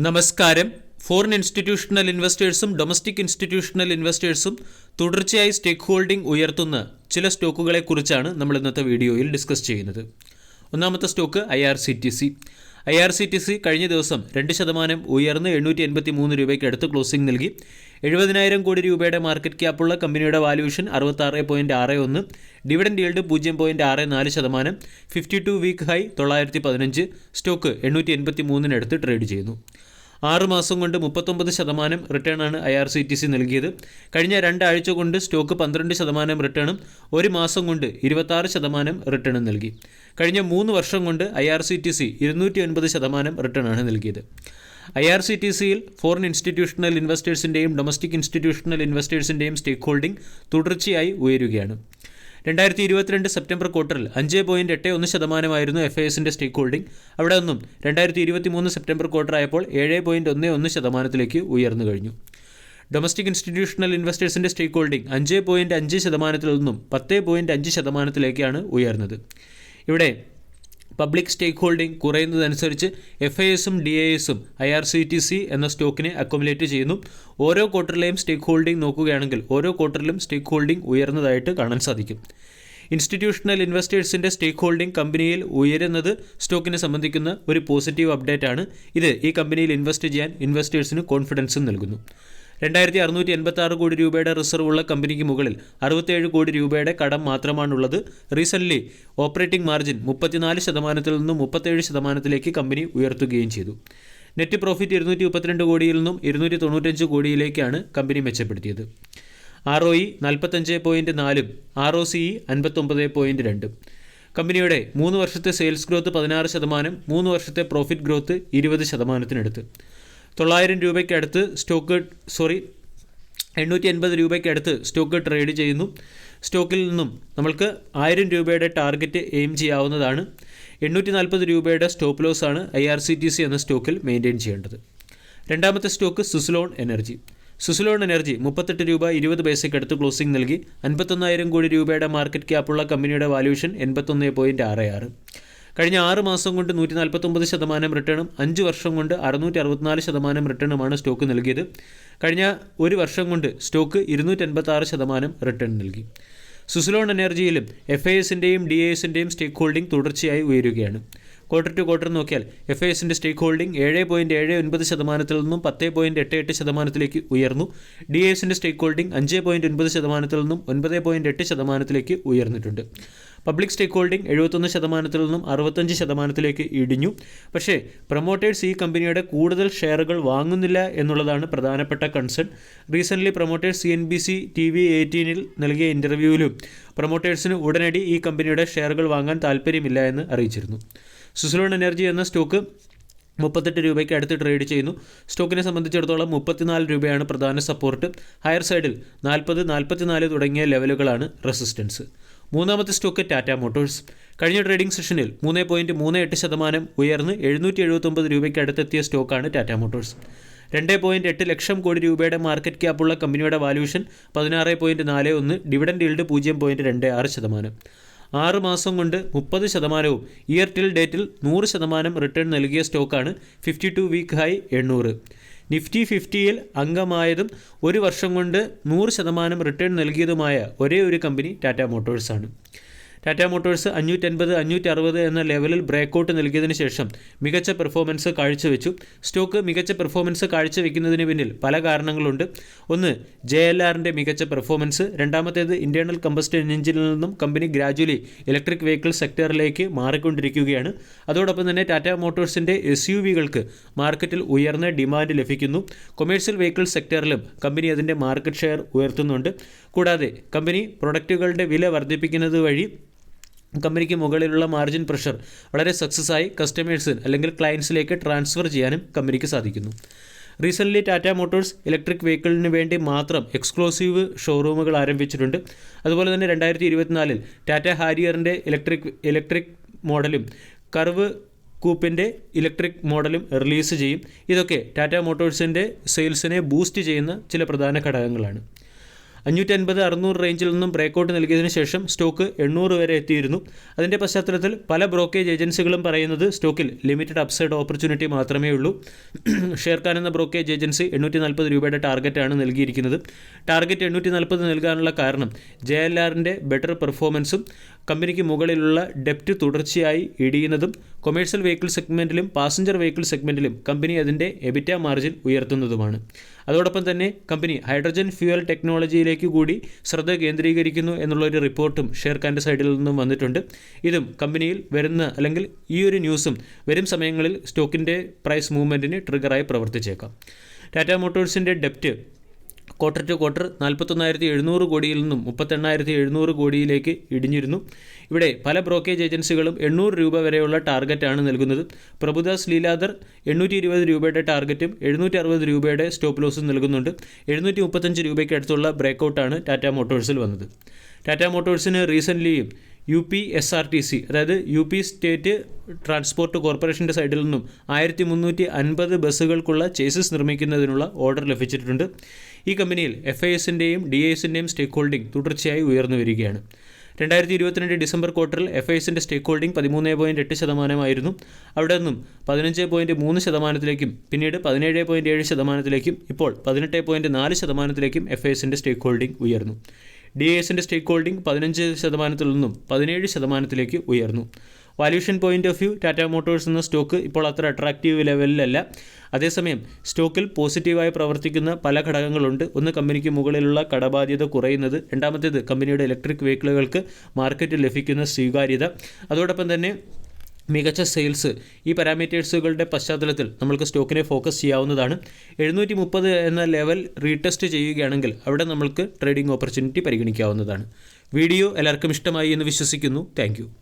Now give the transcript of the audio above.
നമസ്കാരം. Foreign institutional ഇൻവെസ്റ്റേഴ്സും domestic institutional ഇൻവെസ്റ്റേഴ്സും തുടർച്ചയായി സ്റ്റേക്ക് holding ഉയർത്തുന്ന ചില സ്റ്റോക്കുകളെക്കുറിച്ചാണ് നമ്മൾ ഇന്നത്തെ വീഡിയോയിൽ ഡിസ്കസ് ചെയ്യുന്നത്. ഒന്നാമത്തെ സ്റ്റോക്ക് IRCTC കഴിഞ്ഞ ദിവസം 2% ഉയർന്ന് 783 രൂപയ്ക്ക് അടുത്ത് ക്ലോസിംഗ് നൽകി. 70,000 കോടി രൂപയുടെ മാർക്കറ്റ് ക്യാപ്പുള്ള കമ്പനിയുടെ valuation 66.61, dividend yield 0.64%, 52 week high 915, stock 883 trade ചെയ്യുന്നു. 6 മാസം കൊണ്ട് 39% റിട്ടേണാണ് IRCTC നൽകിയത്. കഴിഞ്ഞ 2 ആഴ്ച കൊണ്ട് സ്റ്റോക്ക് 12% റിട്ടേണും 1 മാസം കൊണ്ട് 26% റിട്ടേണും നൽകി. കഴിഞ്ഞ 3 വർഷം കൊണ്ട് IRCTC 209% റിട്ടേണാണ് നൽകിയത്. IRCTCയിൽ ഫോറിൻ ഇൻസ്റ്റിറ്റ്യൂഷണൽ ഇൻവെസ്റ്റേഴ്സിൻ്റെയും ഡൊമസ്റ്റിക് ഇൻസ്റ്റിറ്റ്യൂഷണൽ ഇൻവെസ്റ്റേഴ്സിൻ്റെയും സ്റ്റേക്ക് ഹോൾഡിംഗ് തുടർച്ചയായി ഉയരുകയാണ്. 2022 സെപ്റ്റംബർ ക്വാർട്ടറിൽ 5.81% FISൻ്റെ സ്റ്റേക്ക് ഹോൾഡിംഗ് അവിടെ നിന്നും 2023 സെപ്റ്റംബർ ക്വാർട്ടർ ആയപ്പോൾ 7.11% ഉയർന്നു കഴിഞ്ഞു. ഡൊമസ്റ്റിക് ഇൻസ്റ്റിറ്റ്യൂഷണൽ ഇൻവെസ്റ്റേഴ്സിൻ്റെ സ്റ്റേക്ക് ഹോൾഡിംഗ് 5.5% നിന്നും 10.5% ഉയർന്നത്. ഇവിടെ പബ്ലിക് സ്റ്റേക്ക് ഹോൾഡിംഗ് കുറയുന്നതനുസരിച്ച് FISും DISും IRCTC എന്ന സ്റ്റോക്കിനെ അക്കോമുലേറ്റ് ചെയ്യുന്നു. ഓരോ ക്വാർട്ടറിലെയും സ്റ്റേക്ക് ഹോൾഡിംഗ് നോക്കുകയാണെങ്കിൽ ഓരോ ക്വാർട്ടറിലും സ്റ്റേക്ക് ഹോൾഡിംഗ് ഉയർന്നതായിട്ട് കാണാൻ സാധിക്കും. ഇൻസ്റ്റിറ്റ്യൂഷണൽ ഇൻവെസ്റ്റേഴ്സിൻ്റെ സ്റ്റേക്ക് ഹോൾഡിംഗ് കമ്പനിയിൽ ഉയരുന്നത് സ്റ്റോക്കിനെ സംബന്ധിക്കുന്ന ഒരു പോസിറ്റീവ് അപ്ഡേറ്റ് ആണ്. ഇത് ഈ കമ്പനിയിൽ ഇൻവെസ്റ്റ് ചെയ്യാൻ ഇൻവെസ്റ്റേഴ്സിന് കോൺഫിഡൻസും നൽകുന്നു. 2,686 കോടി രൂപയുടെ റിസർവ് ഉള്ള കമ്പനിക്ക് മുകളിൽ 67 കോടി രൂപയുടെ കടം മാത്രമാണുള്ളത്. റീസെൻ്റ്ലി ഓപ്പറേറ്റിംഗ് മാർജിൻ 34% നിന്നും 37% കമ്പനി ഉയർത്തുകയും ചെയ്തു. നെറ്റ് പ്രോഫിറ്റ് 232 കോടിയിൽ നിന്നും 295 കോടിയിലേക്കാണ് കമ്പനി മെച്ചപ്പെടുത്തിയത്. ROE 45.4, ROCE 59.2. കമ്പനിയുടെ 3 വർഷത്തെ സെയിൽസ് ഗ്രോത്ത് 16%, 3 വർഷത്തെ പ്രോഫിറ്റ് ഗ്രോത്ത് 20%. 900 രൂപയ്ക്കടുത്ത് 880 രൂപയ്ക്കടുത്ത് സ്റ്റോക്ക് ട്രേഡ് ചെയ്യുന്നു. സ്റ്റോക്കിൽ നിന്നും നമ്മൾക്ക് 1000 രൂപയുടെ ടാർഗറ്റ് എയിം ചെയ്യാവുന്നതാണ്. 840 രൂപയുടെ സ്റ്റോപ്പ് ലോസ് ആണ് IRCTC എന്ന സ്റ്റോക്കിൽ മെയിൻറ്റെയിൻ ചെയ്യേണ്ടത്. രണ്ടാമത്തെ സ്റ്റോക്ക് സുസ്ലോൺ എനർജി 38 രൂപ 20 പൈസയ്ക്കടുത്ത് ക്ലോസിംഗ് നൽകി. 51,000 കോടി രൂപയുടെ മാർക്കറ്റ് ക്യാപ്പുള്ള കമ്പനിയുടെ വാല്യൂഷൻ 81.66. കഴിഞ്ഞ 6 മാസം കൊണ്ട് 149% റിട്ടേണും 5 വർഷം കൊണ്ട് 664% റിട്ടേണുമാണ് സ്റ്റോക്ക് നൽകിയത്. കഴിഞ്ഞ 1 വർഷം കൊണ്ട് സ്റ്റോക്ക് 286% റിട്ടേൺ നൽകി. സുസ്ലോൺ എനർജിയിലും FISൻ്റെയും DISൻ്റെയും സ്റ്റേക്ക് ഹോൾഡിംഗ് തുടർച്ചയായി ഉയരുകയാണ്. ക്വാർട്ടർ ടു ക്വാർട്ടർ നോക്കിയാൽ FISൻ്റെ സ്റ്റേക്ക് ഹോൾഡിംഗ് 7.79% നിന്നും 10.88% ഉയർന്നു. DISൻ്റെ സ്റ്റേക്ക് ഹോൾഡിംഗ് 5.9% നിന്നും 9.8% ഉയർന്നിട്ടുണ്ട്. പബ്ലിക് സ്റ്റേക്ക് ഹോൾഡിംഗ് 71% നിന്നും 65% ഇടിഞ്ഞു. പക്ഷേ പ്രൊമോട്ടേഴ്സ് ഈ കമ്പനിയുടെ കൂടുതൽ ഷെയറുകൾ വാങ്ങുന്നില്ല എന്നുള്ളതാണ് പ്രധാനപ്പെട്ട concern. Recently promoters CNBC TV 18 നൽകിയ ഇൻ്റർവ്യൂവിലും പ്രൊമോട്ടേഴ്സിന് ഉടനടി ഈ കമ്പനിയുടെ ഷെയറുകൾ വാങ്ങാൻ താല്പര്യമില്ല എന്ന് അറിയിച്ചിരുന്നു. സുസ്ലോൺ എനർജി എന്ന സ്റ്റോക്ക് 38 രൂപയ്ക്ക് അടുത്ത് ട്രേഡ് ചെയ്യുന്നു. സ്റ്റോക്കിനെ സംബന്ധിച്ചിടത്തോളം 34 രൂപയാണ് പ്രധാന സപ്പോർട്ട്. ഹയർ സൈഡിൽ 40, 44 തുടങ്ങിയ ലെവലുകളാണ് റെസിസ്റ്റൻസ്. മൂന്നാമത്തെ സ്റ്റോക്ക് ടാറ്റ മോട്ടോഴ്സ്. കഴിഞ്ഞ ട്രേഡിംഗ് സെഷനിൽ 3.38% ഉയർന്ന് 779 രൂപയ്ക്ക് അടുത്തെത്തിയ സ്റ്റോക്കാണ് ടാറ്റ മോട്ടോഴ്സ്. 2.8 ലക്ഷം കോടി രൂപയുടെ മാർക്കറ്റ് ക്യാപ്പുള്ള കമ്പനിയുടെ വാല്യൂഷൻ 16.41, ഡിവിഡൻഡ് yield 0.26%. 6 മാസം കൊണ്ട് 30%, ഇയർ ടിൽ ഡേറ്റിൽ 100% റിട്ടേൺ നൽകിയ സ്റ്റോക്കാണ്. 52 വീക്ക് ഹൈ 800. നിഫ്റ്റി 50യിൽ അംഗമായതും 1 വർഷം കൊണ്ട് 100% റിട്ടേൺ നൽകിയതുമായ ഒരേ ഒരു കമ്പനി ടാറ്റ മോട്ടോഴ്സാണ്. ടാറ്റ മോട്ടോഴ്സ് 550, 560 എന്ന ലെവലിൽ ബ്രേക്കൗട്ട് നൽകിയതിന് ശേഷം മികച്ച പെർഫോമൻസ് കാഴ്ചവെച്ചു. സ്റ്റോക്ക് മികച്ച പെർഫോമൻസ് കാഴ്ചവെക്കുന്നതിന് പിന്നിൽ പല കാരണങ്ങളുണ്ട്. ഒന്ന്, JLRൻ്റെ മികച്ച പെർഫോമൻസ്. രണ്ടാമത്തേത്, ഇൻറ്റേർണൽ കമ്പസ്റ്റൻ എഞ്ചിനിൽ നിന്നും കമ്പനി ഗ്രാജുവലി ഇലക്ട്രിക് വെഹിക്കിൾ സെക്ടറിലേക്ക് മാറിക്കൊണ്ടിരിക്കുകയാണ്. അതോടൊപ്പം തന്നെ ടാറ്റ മോട്ടോഴ്സിൻ്റെ SUVകൾക്ക് മാർക്കറ്റിൽ ഉയർന്ന ഡിമാൻഡ് ലഭിക്കുന്നു. കൊമേഴ്ഷ്യൽ വെഹിക്കിൾ സെക്ടറിലും കമ്പനി അതിൻ്റെ മാർക്കറ്റ് ഷെയർ ഉയർത്തുന്നുണ്ട്. കൂടാതെ കമ്പനി പ്രൊഡക്റ്റുകളുടെ വില വർദ്ധിപ്പിക്കുന്നത് വഴി കമ്പനിക്ക് മുകളിലുള്ള മാർജിൻ പ്രഷർ വളരെ സക്സസ്സായി കസ്റ്റമേഴ്സ് അല്ലെങ്കിൽ ക്ലയൻസിലേക്ക് ട്രാൻസ്ഫർ ചെയ്യാനും കമ്പനിക്ക് സാധിക്കുന്നു. റീസെൻ്റ്ലി ടാറ്റ മോട്ടോഴ്സ് ഇലക്ട്രിക് വെഹിക്കിളിന് വേണ്ടി മാത്രം എക്സ്ക്ലൂസീവ് ഷോറൂമുകൾ ആരംഭിച്ചിട്ടുണ്ട്. അതുപോലെ തന്നെ 2024 ടാറ്റ ഹാരിയറിൻ്റെ ഇലക്ട്രിക് മോഡലും കർവ് കൂപ്പിൻ്റെ ഇലക്ട്രിക് മോഡലും റിലീസ് ചെയ്യും. ഇതൊക്കെ ടാറ്റ മോട്ടോഴ്സിൻ്റെ സെയിൽസിനെ ബൂസ്റ്റ് ചെയ്യുന്ന ചില പ്രധാന ഘടകങ്ങളാണ്. 550-600 റേഞ്ചിൽ നിന്നും ബ്രേക്കൗട്ട് നൽകിയതിനു ശേഷം സ്റ്റോക്ക് 800 വരെ എത്തിയിരുന്നു. അതിൻ്റെ പശ്ചാത്തലത്തിൽ പല ബ്രോക്കേജ് ഏജൻസികളും പറയുന്നത് സ്റ്റോക്കിൽ ലിമിറ്റഡ് അപ്സൈഡ് ഓപ്പർച്യൂണിറ്റി മാത്രമേ ഉള്ളൂ. ഷെയർഖാൻ എന്ന ബ്രോക്കേജ് ഏജൻസി 840 രൂപയുടെ ടാർഗറ്റാണ് നൽകിയിരിക്കുന്നത്. ടാർഗറ്റ് 840 നൽകാനുള്ള കാരണം JLRൻ്റെ ബെറ്റർ പെർഫോമൻസും കമ്പനിക്ക് മുകളിലുള്ള ഡെപ്റ്റ് തുടർച്ചയായി ഇടിയുന്നതും കൊമേഴ്ഷ്യൽ വെഹിക്കിൾ സെഗ്മെൻറ്റിലും പാസഞ്ചർ വെഹിക്കിൾ സെഗ്മെൻറ്റിലും കമ്പനി അതിൻ്റെ എബിറ്റ മാർജിൻ ഉയർത്തുന്നതുമാണ്. അതോടൊപ്പം തന്നെ കമ്പനി ഹൈഡ്രജൻ ഫ്യൂവൽ ടെക്നോളജിയിലേക്ക് കൂടി ശ്രദ്ധ കേന്ദ്രീകരിക്കുന്നു എന്നുള്ളൊരു റിപ്പോർട്ടും ഷെയർഖാൻ്റെ സൈഡിൽ നിന്നും വന്നിട്ടുണ്ട്. ഇതും കമ്പനിയിൽ വരുന്ന അല്ലെങ്കിൽ ഈ ഒരു ന്യൂസും വരും സമയങ്ങളിൽ സ്റ്റോക്കിൻ്റെ പ്രൈസ് മൂവ്മെൻറ്റിന് ട്രിഗറായി പ്രവർത്തിച്ചേക്കാം. ടാറ്റ മോട്ടോഴ്സിൻ്റെ ഡെപ്റ്റ് ക്വാർട്ടർ ടു ക്വാർട്ടർ 41,700 കോടിയിൽ നിന്നും 38,700 കോടിയിലേക്ക് ഇടിഞ്ഞിരുന്നു. ഇവിടെ പല ബ്രോക്കേജ് ഏജൻസികളും 800 രൂപ വരെയുള്ള ടാർഗറ്റാണ് നൽകുന്നത്. പ്രഭുദാസ് ലീലാധർ 820 രൂപയുടെ ടാർഗറ്റും 760 രൂപയുടെ സ്റ്റോപ്പ് ലോസും നൽകുന്നുണ്ട്. 735 രൂപയ്ക്ക് അടുത്തുള്ള ബ്രേക്കൗട്ടാണ് ടാറ്റ മോട്ടോഴ്സിൽ വന്നത്. ടാറ്റ മോട്ടോഴ്സിന് റീസെൻ്റ്ലിയും UPSRTC അതായത് UP സ്റ്റേറ്റ് ട്രാൻസ്പോർട്ട് കോർപ്പറേഷൻ്റെ സൈഡിൽ നിന്നും 1350 ബസ്സുകൾക്കുള്ള ചേസസ് നിർമ്മിക്കുന്നതിനുള്ള ഓർഡർ ലഭിച്ചിട്ടുണ്ട്. ഈ കമ്പനിയിൽ FISൻ്റെയും DISൻ്റെയും സ്റ്റേക്ക് ഹോൾഡിംഗ് തുടർച്ചയായി ഉയർന്നു വരികയാണ്. 2022 ഡിസംബർ ക്വാർട്ടറിൽ FISൻ്റെ സ്റ്റേക്ക് ഹോൾഡിംഗ് 13.8% അവിടെ നിന്നും 15.3%, പിന്നീട് 17.7%, ഇപ്പോൾ 18.4%, FISൻ്റെ സ്റ്റേക്ക് ഹോൾഡിംഗ് ഉയർന്നു. DISൻ്റെ സ്റ്റേക്ക് ഹോൾഡിംഗ് 15% നിന്നും 17% ഉയർന്നു. Valuation point of view Tata Motors എന്ന സ്റ്റോക്ക് ഇപ്പോൾ അത്ര അട്രാക്റ്റീവ് ലെവലിലല്ല. അതേസമയം സ്റ്റോക്കിൽ പോസിറ്റീവായി പ്രവർത്തിക്കുന്ന പല ഘടകങ്ങളുണ്ട്. ഒന്ന്, കമ്പനിക്ക് മുകളിലുള്ള കടബാധ്യത കുറയുന്നത്. രണ്ടാമത്തേത്, കമ്പനിയുടെ ഇലക്ട്രിക് വെഹിക്കിളുകൾക്ക് മാർക്കറ്റിൽ ലഭിക്കുന്ന സ്വീകാര്യത. അതോടൊപ്പം തന്നെ മികച്ച സെയിൽസ്. ഈ പാരാമീറ്റേഴ്സുകളുടെ പശ്ചാത്തലത്തിൽ നമ്മൾക്ക് സ്റ്റോക്കിനെ ഫോക്കസ് ചെയ്യാവുന്നതാണ്. 730 എന്ന ലെവൽ റീടെസ്റ്റ് ചെയ്യുകയാണെങ്കിൽ അവിടെ നമ്മൾക്ക് ട്രേഡിംഗ് ഓപ്പർച്യൂണിറ്റി പരിഗണിക്കാവുന്നതാണ്. വീഡിയോ എല്ലാവർക്കും ഇഷ്ടമായി എന്ന് വിശ്വസിക്കുന്നു. താങ്ക്